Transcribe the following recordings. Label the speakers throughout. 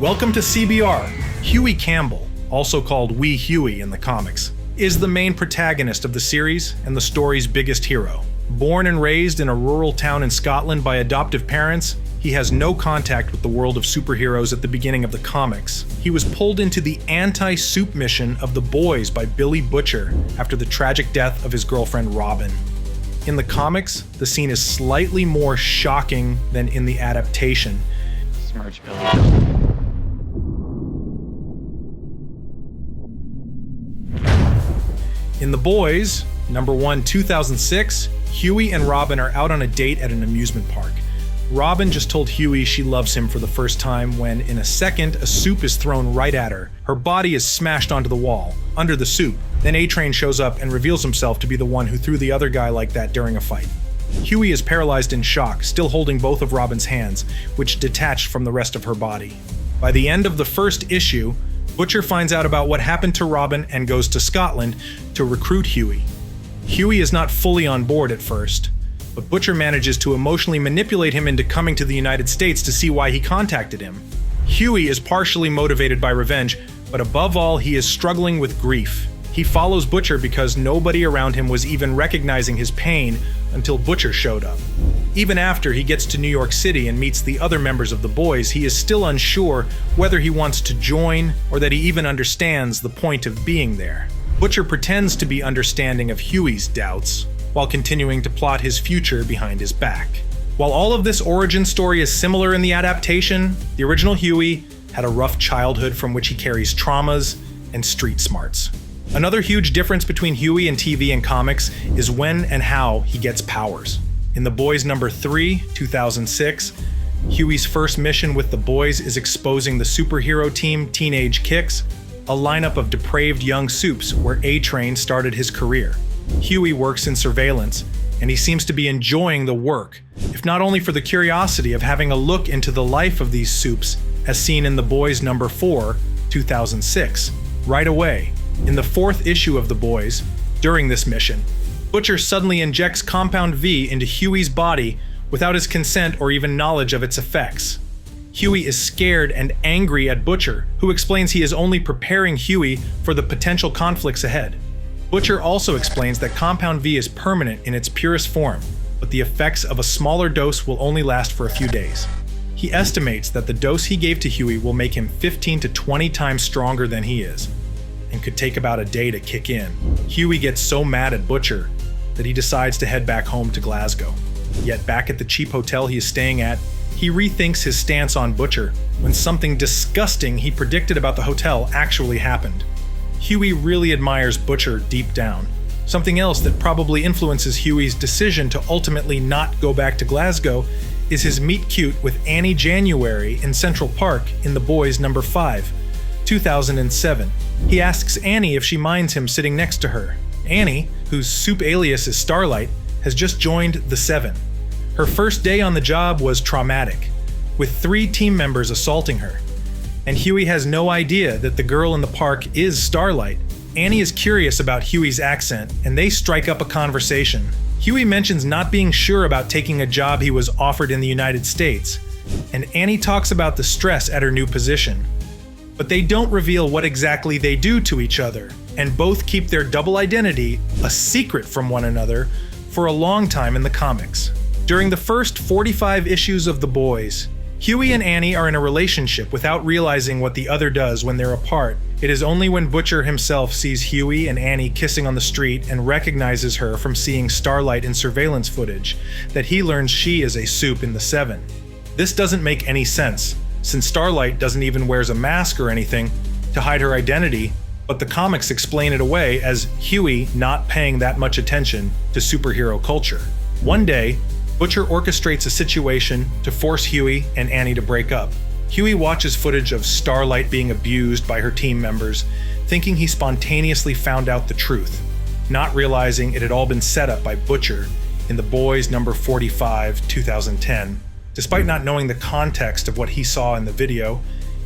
Speaker 1: Welcome to CBR. Hughie Campbell, also called Wee Hughie in the comics, is the main protagonist of the series and the story's biggest hero. Born and raised in a rural town in Scotland by adoptive parents, he has no contact with the world of superheroes at the beginning of the comics. He was pulled into the anti-soup mission of the Boys by Billy Butcher after the tragic death of his girlfriend Robin. In the comics, the scene is slightly more shocking than in the adaptation.
Speaker 2: Smirch Billy.
Speaker 1: In The Boys, number 1, 2006, Hughie and Robin are out on a date at an amusement park. Robin just told Hughie she loves him for the first time when, in a second, a soup is thrown right at her. Her body is smashed onto the wall, under the soup. Then A-Train shows up and reveals himself to be the one who threw the other guy like that during a fight. Hughie is paralyzed in shock, still holding both of Robin's hands, which detached from the rest of her body. By the end of the first issue, Butcher finds out about what happened to Robin and goes to Scotland to recruit Hughie. Hughie is not fully on board at first, but Butcher manages to emotionally manipulate him into coming to the United States to see why he contacted him. Hughie is partially motivated by revenge, but above all, he is struggling with grief. He follows Butcher because nobody around him was even recognizing his pain until Butcher showed up. Even after he gets to New York City and meets the other members of the Boys, he is still unsure whether he wants to join or that he even understands the point of being there. Butcher pretends to be understanding of Hughie's doubts, while continuing to plot his future behind his back. While all of this origin story is similar in the adaptation, the original Hughie had a rough childhood from which he carries traumas and street smarts. Another huge difference between Hughie in TV and comics is when and how he gets powers. In The Boys number 3, 2006, Hughie's first mission with the Boys is exposing the superhero team Teenage Kicks, a lineup of depraved young soups where A-Train started his career. Hughie works in surveillance, and he seems to be enjoying the work, if not only for the curiosity of having a look into the life of these soups, as seen in The Boys number 4, 2006. Right away, in the 4th issue of The Boys, during this mission, Butcher suddenly injects Compound V into Hughie's body without his consent or even knowledge of its effects. Hughie is scared and angry at Butcher, who explains he is only preparing Hughie for the potential conflicts ahead. Butcher also explains that Compound V is permanent in its purest form, but the effects of a smaller dose will only last for a few days. He estimates that the dose he gave to Hughie will make him 15 to 20 times stronger than he is, and could take about a day to kick in. Hughie gets so mad at Butcher that he decides to head back home to Glasgow. Yet back at the cheap hotel he is staying at, he rethinks his stance on Butcher when something disgusting he predicted about the hotel actually happened. Hughie really admires Butcher deep down. Something else that probably influences Hughie's decision to ultimately not go back to Glasgow is his meet cute with Annie January in Central Park in The Boys number 5, 2007. He asks Annie if she minds him sitting next to her. Annie, whose soup alias is Starlight, has just joined the Seven. Her first day on the job was traumatic, with 3 team members assaulting her. And Hughie has no idea that the girl in the park is Starlight. Annie is curious about Hughie's accent, and they strike up a conversation. Hughie mentions not being sure about taking a job he was offered in the United States, and Annie talks about the stress at her new position. But they don't reveal what exactly they do to each other, and both keep their double identity a secret from one another for a long time in the comics. During the first 45 issues of The Boys, Hughie and Annie are in a relationship without realizing what the other does when they're apart. It is only when Butcher himself sees Hughie and Annie kissing on the street and recognizes her from seeing Starlight in surveillance footage that he learns she is a soup in the Seven. This doesn't make any sense, since Starlight doesn't even wears a mask or anything to hide her identity, but the comics explain it away as Hughie not paying that much attention to superhero culture. One day, Butcher orchestrates a situation to force Hughie and Annie to break up. Hughie watches footage of Starlight being abused by her team members, thinking he spontaneously found out the truth, not realizing it had all been set up by Butcher in The Boys number 45, 2010. Despite not knowing the context of what he saw in the video,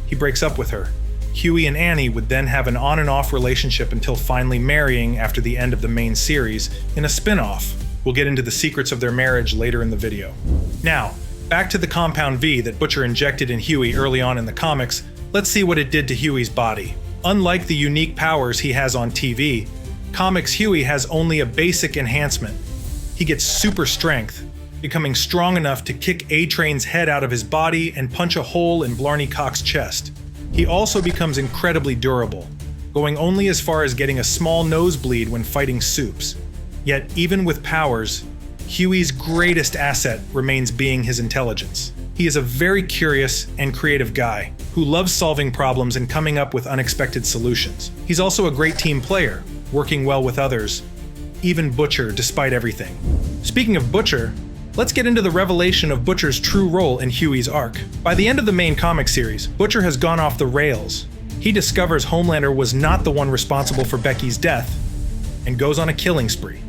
Speaker 1: he breaks up with her. Hughie and Annie would then have an on and off relationship until finally marrying after the end of the main series in a spin-off. We'll get into the secrets of their marriage later in the video. Now, back to the Compound V that Butcher injected in Hughie early on in the comics, Let's see what it did to Hughie's body. Unlike the unique powers he has on TV, Comics Hughie has only a basic enhancement. He gets super strength, becoming strong enough to kick A-Train's head out of his body and punch a hole in Blarney Cox's chest. He also becomes incredibly durable, going only as far as getting a small nosebleed when fighting Supes. Yet, even with powers, Hughie's greatest asset remains being his intelligence. He is a very curious and creative guy who loves solving problems and coming up with unexpected solutions. He's also a great team player, working well with others, even Butcher despite everything. Speaking of Butcher, let's get into the revelation of Butcher's true role in Hughie's arc. By the end of the main comic series, Butcher has gone off the rails. He discovers Homelander was not the one responsible for Becky's death and goes on a killing spree.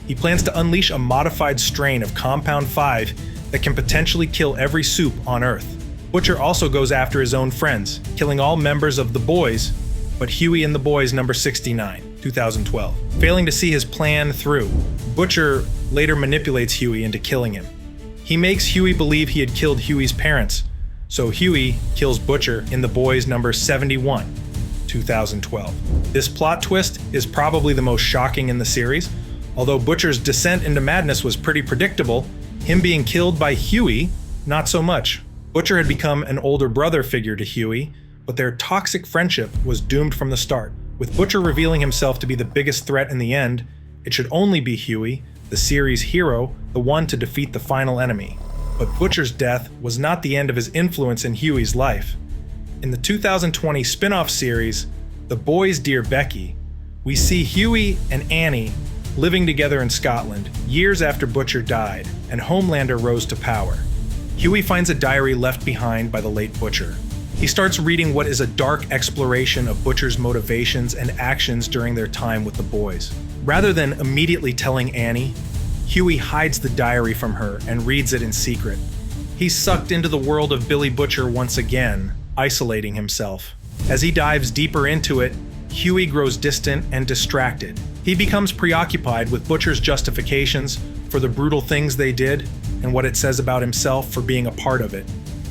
Speaker 1: He plans to unleash a modified strain of Compound 5 that can potentially kill every Supe on Earth. Butcher also goes after his own friends, killing all members of the Boys, but Hughie and the Boys number 69, 2012. Failing to see his plan through, Butcher later manipulates Hughie into killing him. He makes Hughie believe he had killed Hughie's parents, so Hughie kills Butcher in the Boys number 71, 2012. This plot twist is probably the most shocking in the series. Although Butcher's descent into madness was pretty predictable, him being killed by Hughie, not so much. Butcher had become an older brother figure to Hughie, but their toxic friendship was doomed from the start. With Butcher revealing himself to be the biggest threat in the end, it should only be Hughie, the series' hero, the one to defeat the final enemy. But Butcher's death was not the end of his influence in Hughie's life. In the 2020 spin-off series, The Boys Dear Becky, we see Hughie and Annie living together in Scotland years after Butcher died and Homelander rose to power. Hughie finds a diary left behind by the late Butcher. He starts reading what is a dark exploration of Butcher's motivations and actions during their time with the Boys. Rather than immediately telling Annie, Hughie hides the diary from her and reads it in secret. He's sucked into the world of Billy Butcher once again, isolating himself. As he dives deeper into it, Hughie grows distant and distracted. He becomes preoccupied with Butcher's justifications for the brutal things they did and what it says about himself for being a part of it.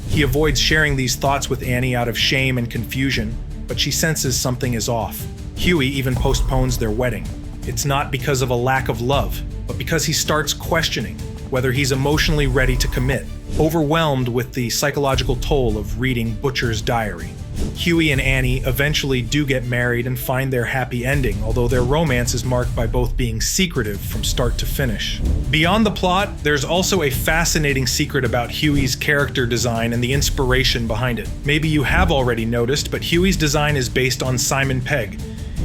Speaker 1: He avoids sharing these thoughts with Annie out of shame and confusion, but she senses something is off. Hughie even postpones their wedding. It's not because of a lack of love, but because he starts questioning whether he's emotionally ready to commit, overwhelmed with the psychological toll of reading Butcher's diary. Hughie and Annie eventually do get married and find their happy ending, although their romance is marked by both being secretive from start to finish. Beyond the plot, there's also a fascinating secret about Hughie's character design and the inspiration behind it. Maybe you have already noticed, but Hughie's design is based on Simon Pegg.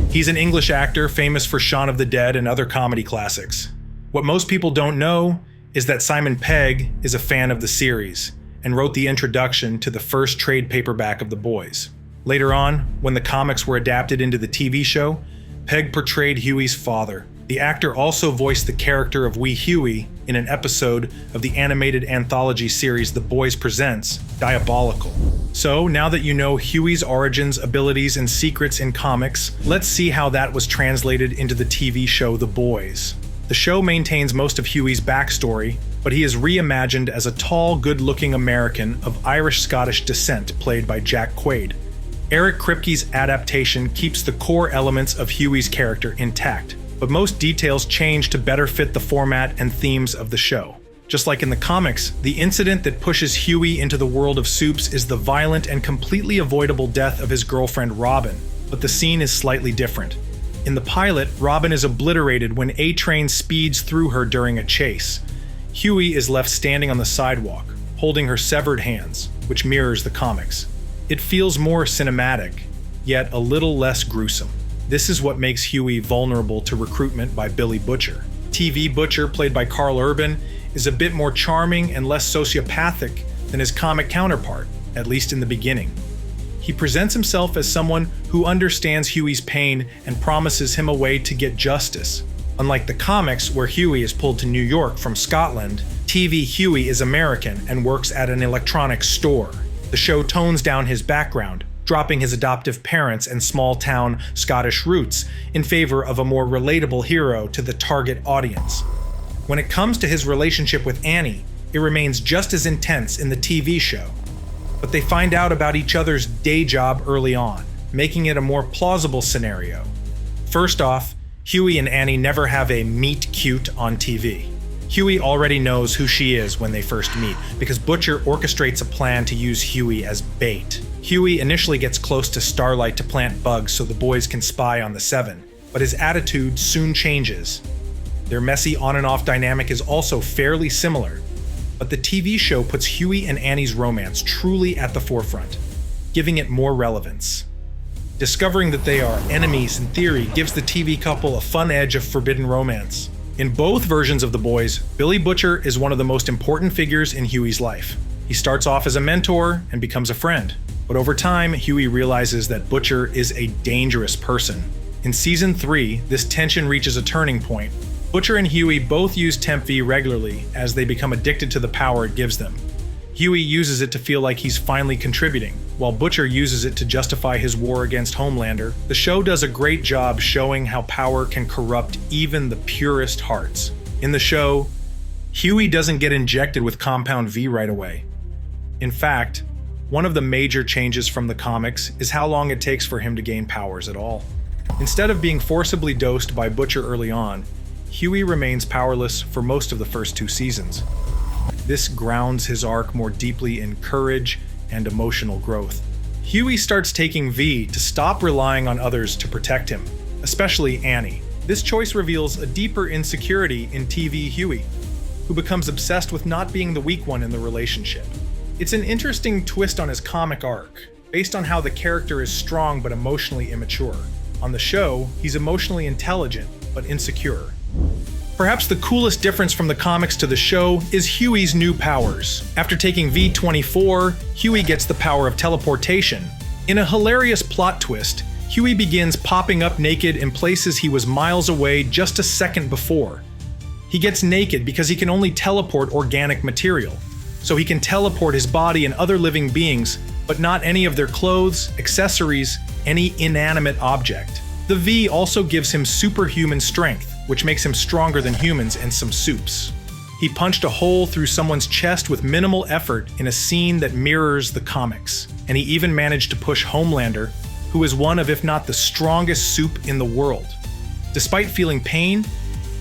Speaker 1: He's an English actor famous for Shaun of the Dead and other comedy classics. What most people don't know is that Simon Pegg is a fan of the series and wrote the introduction to the first trade paperback of The Boys. Later on, when the comics were adapted into the TV show, Pegg portrayed Hughie's father. The actor also voiced the character of Wee Hughie in an episode of the animated anthology series The Boys Presents Diabolical. So, now that you know Hughie's origins, abilities, and secrets in comics, let's see how that was translated into the TV show The Boys. The show maintains most of Hughie's backstory, but he is reimagined as a tall, good-looking American of Irish-Scottish descent played by Jack Quaid. Eric Kripke's adaptation keeps the core elements of Hughie's character intact, but most details change to better fit the format and themes of the show. Just like in the comics, the incident that pushes Hughie into the world of Supes is the violent and completely avoidable death of his girlfriend Robin, but the scene is slightly different. In the pilot, Robin is obliterated when A-Train speeds through her during a chase. Hughie is left standing on the sidewalk, holding her severed hands, which mirrors the comics. It feels more cinematic, yet a little less gruesome. This is what makes Hughie vulnerable to recruitment by Billy Butcher. TV Butcher, played by Carl Urban, is a bit more charming and less sociopathic than his comic counterpart, at least in the beginning. He presents himself as someone who understands Hughie's pain and promises him a way to get justice. Unlike the comics, where Hughie is pulled to New York from Scotland, TV Hughie is American and works at an electronics store. The show tones down his background, dropping his adoptive parents and small-town Scottish roots in favor of a more relatable hero to the target audience. When it comes to his relationship with Annie, it remains just as intense in the TV show. but they find out about each other's day job early on, making it a more plausible scenario. First off, Hughie and Annie never have a meet cute on TV. Hughie already knows who she is when they first meet, because Butcher orchestrates a plan to use Hughie as bait. Hughie initially gets close to Starlight to plant bugs so the boys can spy on the Seven, but his attitude soon changes. Their messy on and off dynamic is also fairly similar, but the TV show puts Hughie and Annie's romance truly at the forefront, giving it more relevance. Discovering that they are enemies in theory gives the TV couple a fun edge of forbidden romance. In both versions of The Boys, Billy Butcher is one of the most important figures in Hughie's life. He starts off as a mentor and becomes a friend, but over time, Hughie realizes that Butcher is a dangerous person. In Season 3, this tension reaches a turning point. Butcher and Hughie both use Temp V regularly as they become addicted to the power it gives them. Hughie uses it to feel like he's finally contributing, while Butcher uses it to justify his war against Homelander. The show does a great job showing how power can corrupt even the purest hearts. In the show, Hughie doesn't get injected with Compound V right away. In fact, one of the major changes from the comics is how long it takes for him to gain powers at all. Instead of being forcibly dosed by Butcher early on, Hughie remains powerless for most of the first 2 seasons. This grounds his arc more deeply in courage and emotional growth. Hughie starts taking V to stop relying on others to protect him, especially Annie. This choice reveals a deeper insecurity in TV Hughie, who becomes obsessed with not being the weak one in the relationship. It's an interesting twist on his comic arc, based on how the character is strong but emotionally immature. On the show, he's emotionally intelligent but insecure. Perhaps the coolest difference from the comics to the show is Hughie's new powers. After taking V24, Hughie gets the power of teleportation. In a hilarious plot twist, Hughie begins popping up naked in places he was miles away just a second before. He gets naked because he can only teleport organic material, so he can teleport his body and other living beings, but not any of their clothes, accessories, any inanimate object. The V also gives him superhuman strength, which makes him stronger than humans and some soups. He punched a hole through someone's chest with minimal effort in a scene that mirrors the comics, and he even managed to push Homelander, who is one of if not the strongest soup in the world. Despite feeling pain,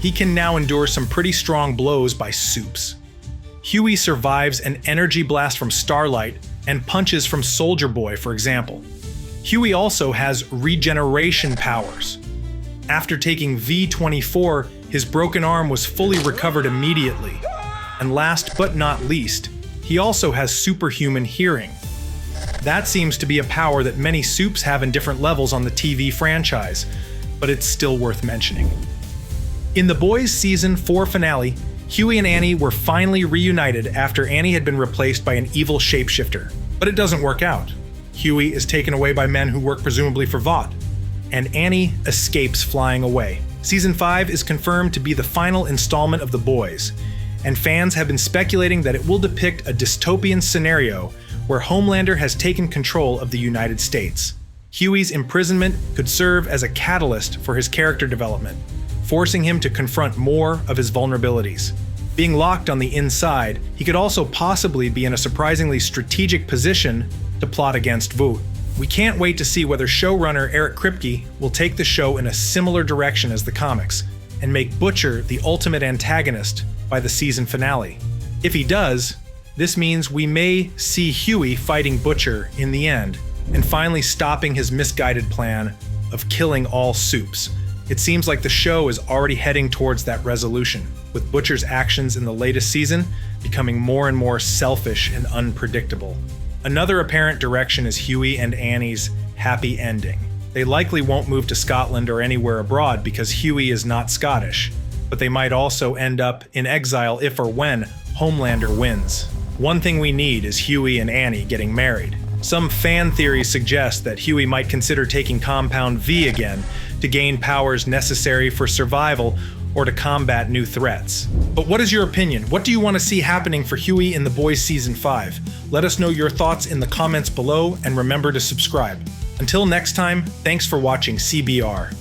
Speaker 1: he can now endure some pretty strong blows by soups. Hughie survives an energy blast from Starlight and punches from Soldier Boy, for example. Hughie also has regeneration powers. After taking V24, his broken arm was fully recovered immediately. And last but not least, he also has superhuman hearing. That seems to be a power that many soups have in different levels on the TV franchise, but it's still worth mentioning. In The Boys Season 4 finale, Hughie and Annie were finally reunited after Annie had been replaced by an evil shapeshifter. But it doesn't work out. Hughie is taken away by men who work presumably for Vought, and Annie escapes flying away. Season 5 is confirmed to be the final installment of The Boys, and fans have been speculating that it will depict a dystopian scenario where Homelander has taken control of the United States. Hughie's imprisonment could serve as a catalyst for his character development, forcing him to confront more of his vulnerabilities. Being locked on the inside, he could also possibly be in a surprisingly strategic position to plot against Vought. We can't wait to see whether showrunner Eric Kripke will take the show in a similar direction as the comics and make Butcher the ultimate antagonist by the season finale. If he does, this means we may see Hughie fighting Butcher in the end and finally stopping his misguided plan of killing all soups. It seems like the show is already heading towards that resolution, with Butcher's actions in the latest season becoming more and more selfish and unpredictable. Another apparent direction is Hughie and Annie's happy ending. They likely won't move to Scotland or anywhere abroad because Hughie is not Scottish, but they might also end up in exile if or when Homelander wins. One thing we need is Hughie and Annie getting married. Some fan theories suggest that Hughie might consider taking Compound V again to gain powers necessary for survival or to combat new threats. But what is your opinion? What do you want to see happening for Hughie in The Boys Season 5? Let us know your thoughts in the comments below and remember to subscribe. Until next time, thanks for watching CBR.